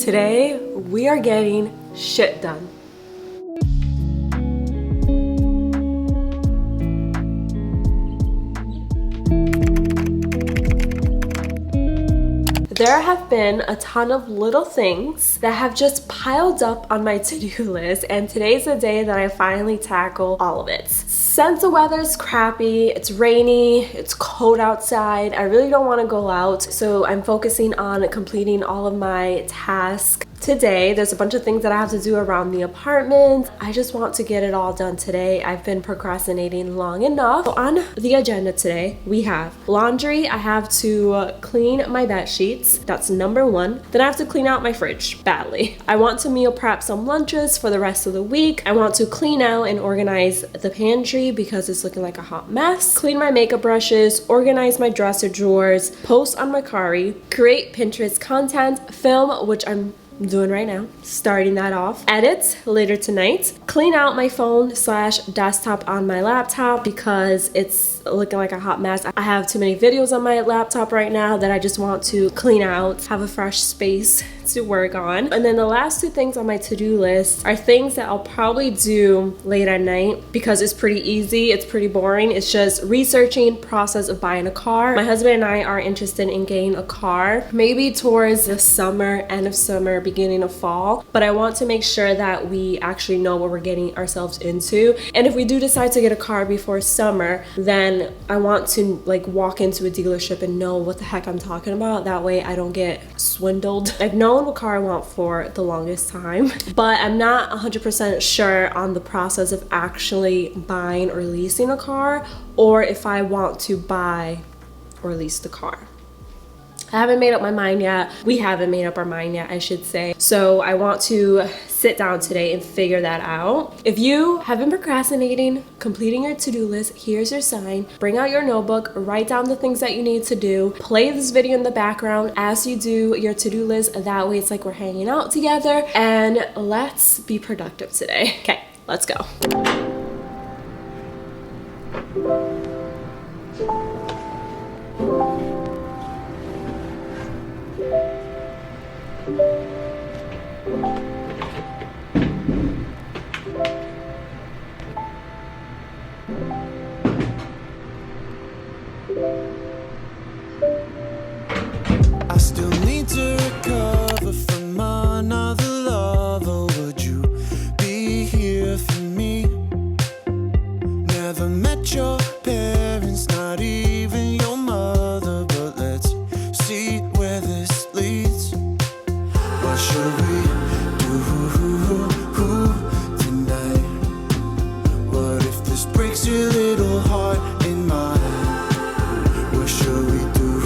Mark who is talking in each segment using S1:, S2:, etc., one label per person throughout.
S1: Today, we are getting shit done. There have been a ton of little things that have just piled up on my to-do list, and today's the day that I finally tackle all of it. Since the weather's crappy, it's rainy, it's cold outside, I really don't want to go out, so I'm focusing on completing all of my tasks today. There's a bunch of things that I have to do around the apartment. I just want to get it all done today. I've been procrastinating long enough. So on the agenda today, we have laundry. I have to clean my bed sheets. That's number one. Then I have to clean out my fridge badly. I want to meal prep some lunches for the rest of the week. I want to clean out and organize the pantry because it's looking like a hot mess. Clean my makeup brushes, organize my dresser drawers, post on Mercari, create Pinterest content, film, which I'm doing right now, starting that off, edit later tonight, clean out my phone / desktop on my laptop because it's looking like a hot mess. I have too many videos on my laptop right now that I just want to clean out, have a fresh space to work on. And then the last two things on my to-do list are things that I'll probably do late at night because it's pretty easy, it's pretty boring. It's just researching process of buying a car. My husband and I are interested in getting a car maybe towards the summer, end of summer, beginning of fall, but I want to make sure that we actually know what we're getting ourselves into. And if we do decide to get a car before summer, then I want to like walk into a dealership and know what the heck I'm talking about. That way I don't get swindled. I've known what car I want for the longest time, but I'm not 100% sure on the process of actually buying or leasing a car, or if I want to buy or lease the car. I haven't made up my mind yet. We haven't made up our mind yet, I should say. So I want to sit down today and figure that out. If you have been procrastinating, completing your to-do list, here's your sign. Bring out your notebook, write down the things that you need to do, play this video in the background as you do your to-do list. That way it's like we're hanging out together, and let's be productive today. Okay, let's go.
S2: I still need to recover from another lover. Would you be here for me? Never met your parents, not even your mother, but let's see where this leads. What should we do tonight? What if this breaks your little heart in mine? What should we do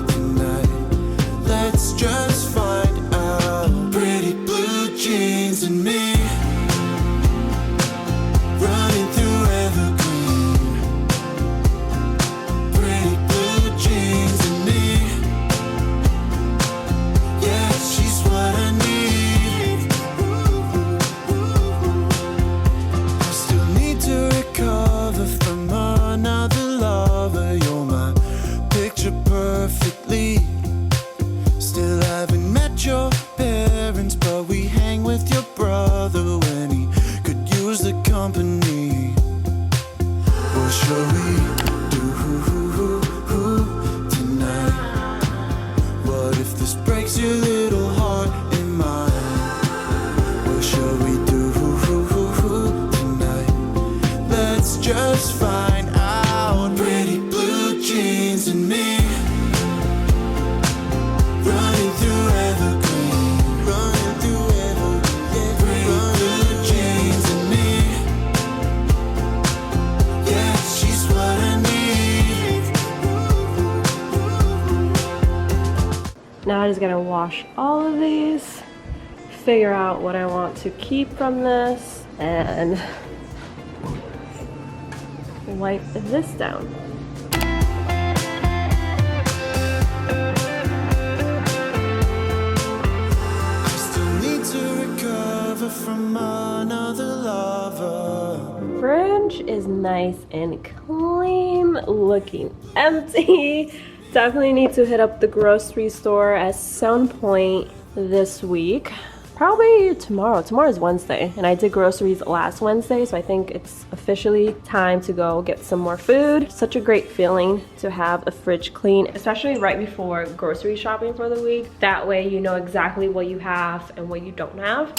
S2: tonight? Let's just find out. Pretty blue jeans and me, running through evergreen. Pretty blue jeans and me, yeah, she's what I need. I still need to recover from another lover. You're my picture perfectly. Still haven't met your parents, but we hang with your brother when he could use the company. What shall we do tonight? What if this breaks your little heart in mine? What shall we do tonight? Let's just find out. Pretty blue jeans and me, running through evergreen, running through evergreen. Pretty blue jeans and me, yeah, she's what I need.
S1: Now I'm just gonna wash all of these, figure out what I want to keep from this, and wipe this down.
S2: I still need to recover from another lover.
S1: Fridge is nice and clean, looking empty. Definitely need to hit up the grocery store at some point this week. Probably tomorrow. Tomorrow's Wednesday, and I did groceries last Wednesday, so I think it's officially time to go get some more food. Such a great feeling to have a fridge clean, especially right before grocery shopping for the week. That way you know exactly what you have and what you don't have.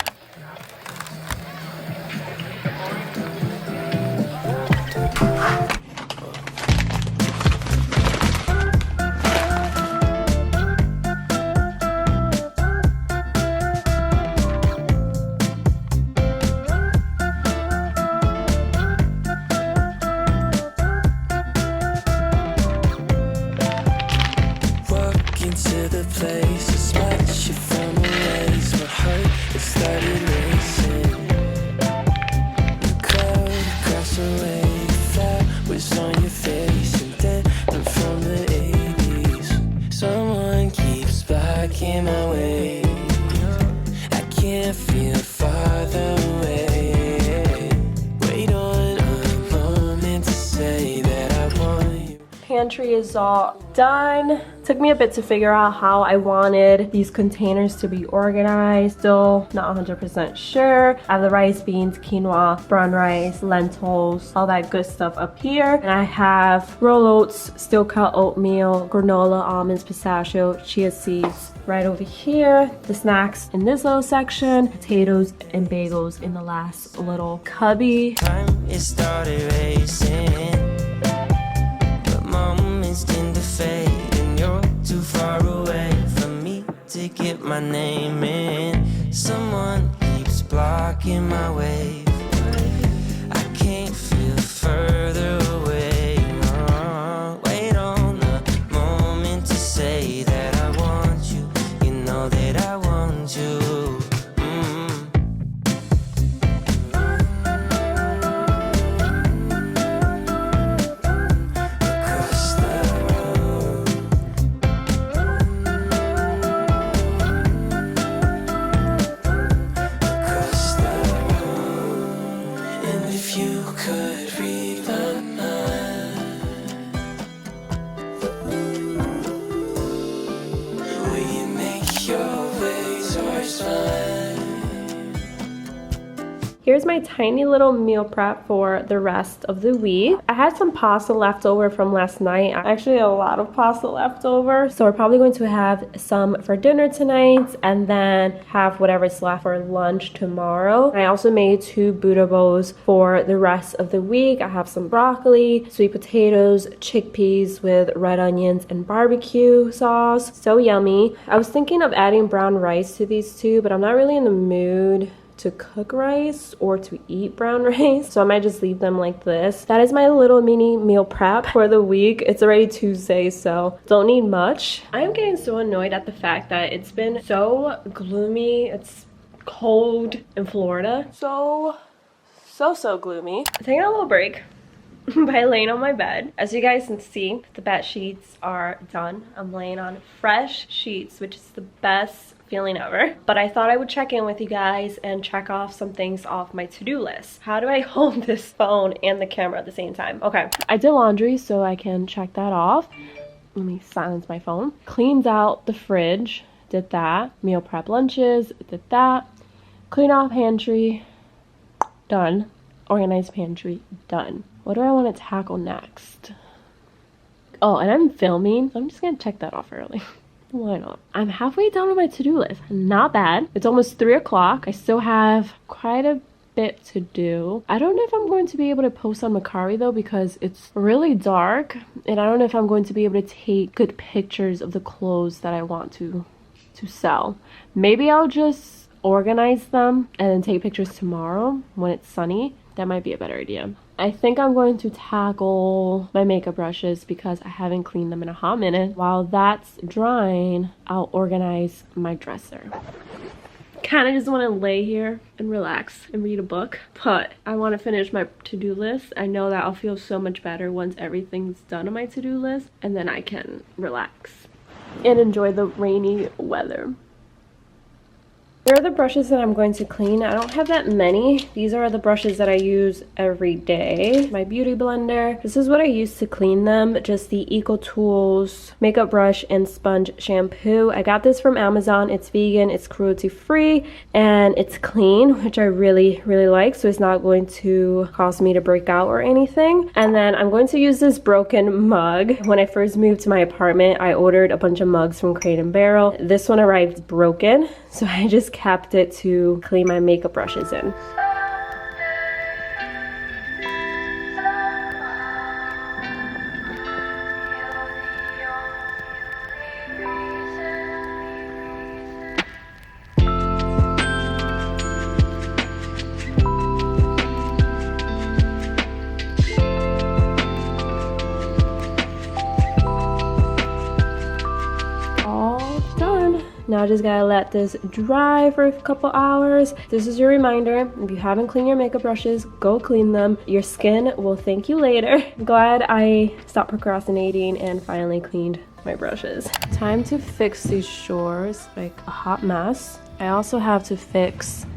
S1: Pantry is all done. Took me a bit to figure out how I wanted these containers to be organized. Still not 100% sure. I have the rice, beans, quinoa, brown rice, lentils, all that good stuff up here. And I have roll oats, steel cut oatmeal, granola, almonds, pistachio, chia seeds right over here. The snacks in this little section, potatoes and bagels in the last little cubby.
S2: It started racing. Moments tend to fade, and you're too far away from me to get my name in. Someone keeps blocking my way. I can't feel further away. Wait on the moment to say that I want you. You know that I want you.
S1: Here's my tiny little meal prep for the rest of the week. I had some pasta left over from last night. Actually, a lot of pasta left over. So we're probably going to have some for dinner tonight and then have whatever's left for lunch tomorrow. I also made 2 Buddha bowls for the rest of the week. I have some broccoli, sweet potatoes, chickpeas with red onions and barbecue sauce. So yummy. I was thinking of adding brown rice to these 2, but I'm not really in the mood to cook rice or to eat brown rice, so I might just leave them like this. That is my little mini meal prep for the week. It's already Tuesday, so don't need much. I am getting so annoyed at the fact that it's been so gloomy. It's cold in Florida. So gloomy. I'm taking a little break by laying on my bed. As you guys can see, the bed sheets are done. I'm laying on fresh sheets, which is the best feeling ever. But I thought I would check in with you guys and check off some things off my to-do list. How do I hold this phone and the camera at the same time? Okay, I did laundry, so I can check that off. Let me silence my phone. Cleaned out the fridge, did that. Meal prep lunches, did that. Clean off pantry, done. Organize pantry, done. What do I want to tackle next? Oh, and I'm filming, so I'm just gonna check that off early. Why not? I'm halfway down on my to-do list. Not bad. It's almost 3 o'clock. I still have quite a bit to do. I don't know if I'm going to be able to post on Macari though, because it's really dark, and I don't know if I'm going to be able to take good pictures of the clothes that I want to sell. Maybe I'll just organize them and then take pictures tomorrow when it's sunny. That might be a better idea. I think I'm going to tackle my makeup brushes because I haven't cleaned them in a hot minute. While that's drying, I'll organize my dresser. Kind of just want to lay here and relax and read a book, but I want to finish my to-do list. I know that I'll feel so much better once everything's done on my to-do list, and then I can relax and enjoy the rainy weather. Here are the brushes that I'm going to clean. I don't have that many. These are the brushes that I use every day. My beauty blender. This is what I use to clean them. Just the Eco Tools makeup brush and sponge shampoo. I got this from Amazon. It's vegan, it's cruelty free, and it's clean, which I really like. So it's not going to cause me to break out or anything. And then I'm going to use this broken mug. When I first moved to my apartment, I ordered a bunch of mugs from Crate and Barrel. This one arrived broken, so I just kept it to clean my makeup brushes in. Now I just gotta let this dry for a couple hours. This is your reminder. If you haven't cleaned your makeup brushes, go clean them. Your skin will thank you later. I'm glad I stopped procrastinating and finally cleaned my brushes. Time to fix these drawers, like a hot mess. I also have to fix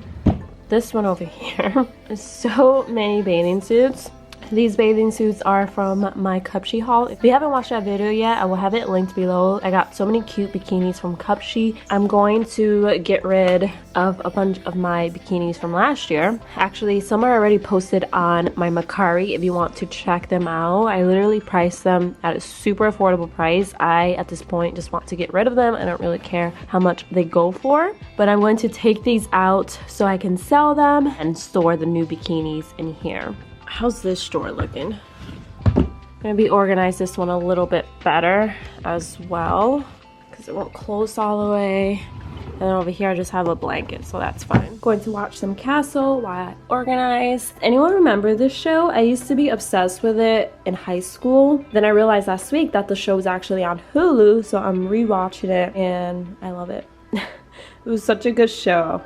S1: this one over here. There's so many bathing suits. These bathing suits are from my Cupshe haul. If you haven't watched that video yet, I will have it linked below. I got so many cute bikinis from Cupshe. I'm going to get rid of a bunch of my bikinis from last year. Actually, some are already posted on my Mercari if you want to check them out. I literally priced them at a super affordable price. I, at this point, just want to get rid of them. I don't really care how much they go for. But I'm going to take these out so I can sell them and store the new bikinis in here. How's this drawer looking? I'm gonna be organize this one a little bit better as well because it won't close all the way. And then over here I just have a blanket, so that's fine. Going to watch some Castle while I organize. Anyone remember this show? I used to be obsessed with it in high school. Then I realized last week that the show is actually on Hulu, so I'm rewatching it and I love it. It was such a good show.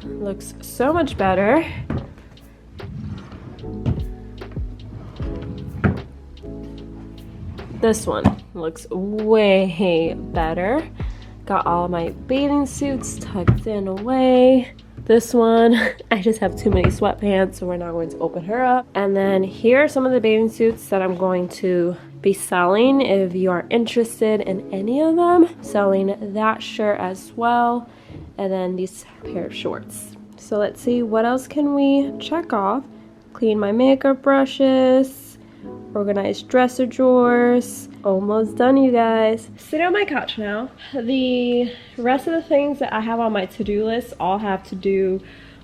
S1: Looks so much better. This one looks way better. Got all my bathing suits tucked in away. This one, I just have too many sweatpants, so we're not going to open her up. And then here are some of the bathing suits that I'm going to be selling if you are interested in any of them. Selling that shirt as well. And then these pair of shorts. So let's see, what else can we check off? Clean my makeup brushes, organize dresser drawers. Almost done, you guys. Sitting on my couch now. The rest of the things that I have on my to-do list all have to do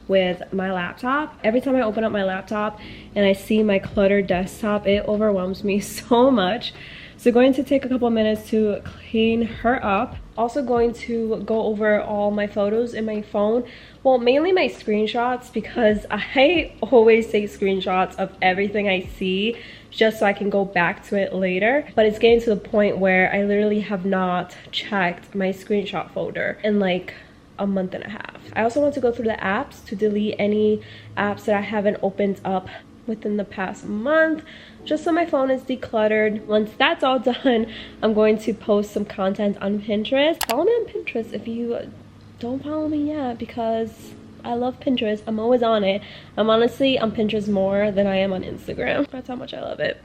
S1: with my laptop. Every time I open up my laptop and I see my cluttered desktop, it overwhelms me so much. So going to take a couple minutes to clean her up. Also going to go over all my photos in my phone. Well, mainly my screenshots, because I always take screenshots of everything I see just so I can go back to it later. But it's getting to the point where I literally have not checked my screenshot folder in like a month and a half. I also want to go through the apps to delete any apps that I haven't opened up within the past month, just so my phone is decluttered. Once that's all done, I'm going to post some content on Pinterest. Follow me on Pinterest if you don't follow me yet, because I love Pinterest. I'm always on it. I'm honestly on Pinterest more than I am on Instagram. That's how much I love it.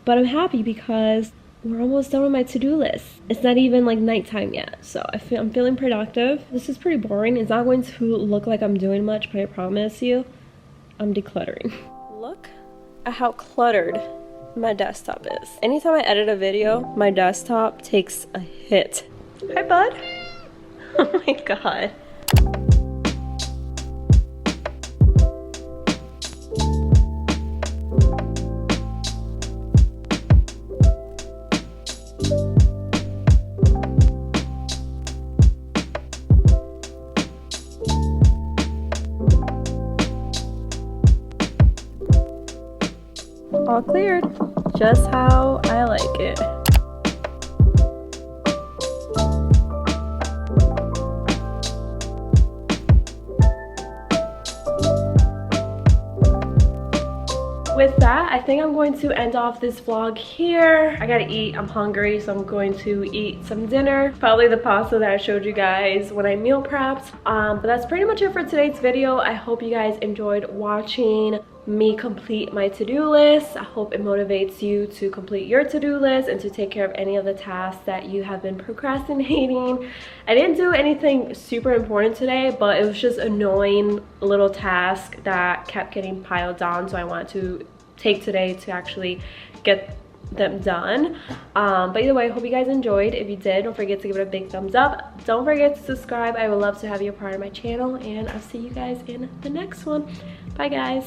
S1: But I'm happy because we're almost done with my to-do list. It's not even like nighttime yet, so I'm feeling productive. This is pretty boring. It's not going to look like I'm doing much, but I promise you, I'm decluttering. Look at how cluttered my desktop is. Anytime I edit a video, my desktop takes a hit. Hi, bud. Oh my god. all cleared. Just how I like it. With that, I think I'm going to end off this vlog here. I gotta eat, I'm hungry, so I'm going to eat some dinner. Probably the pasta that I showed you guys when I meal prepped. But that's pretty much it for today's video. I hope you guys enjoyed watching me complete my to-do list. I hope it motivates you to complete your to-do list and to take care of any of the tasks that you have been procrastinating. I didn't do anything super important today, but it was just annoying little task that kept getting piled on, so I wanted to take today to actually get them done. But either way, I hope you guys enjoyed. If you did, don't forget to give it a big thumbs up. Don't forget to subscribe. I would love to have you a part of my channel, and I'll see you guys in the next one. Bye guys.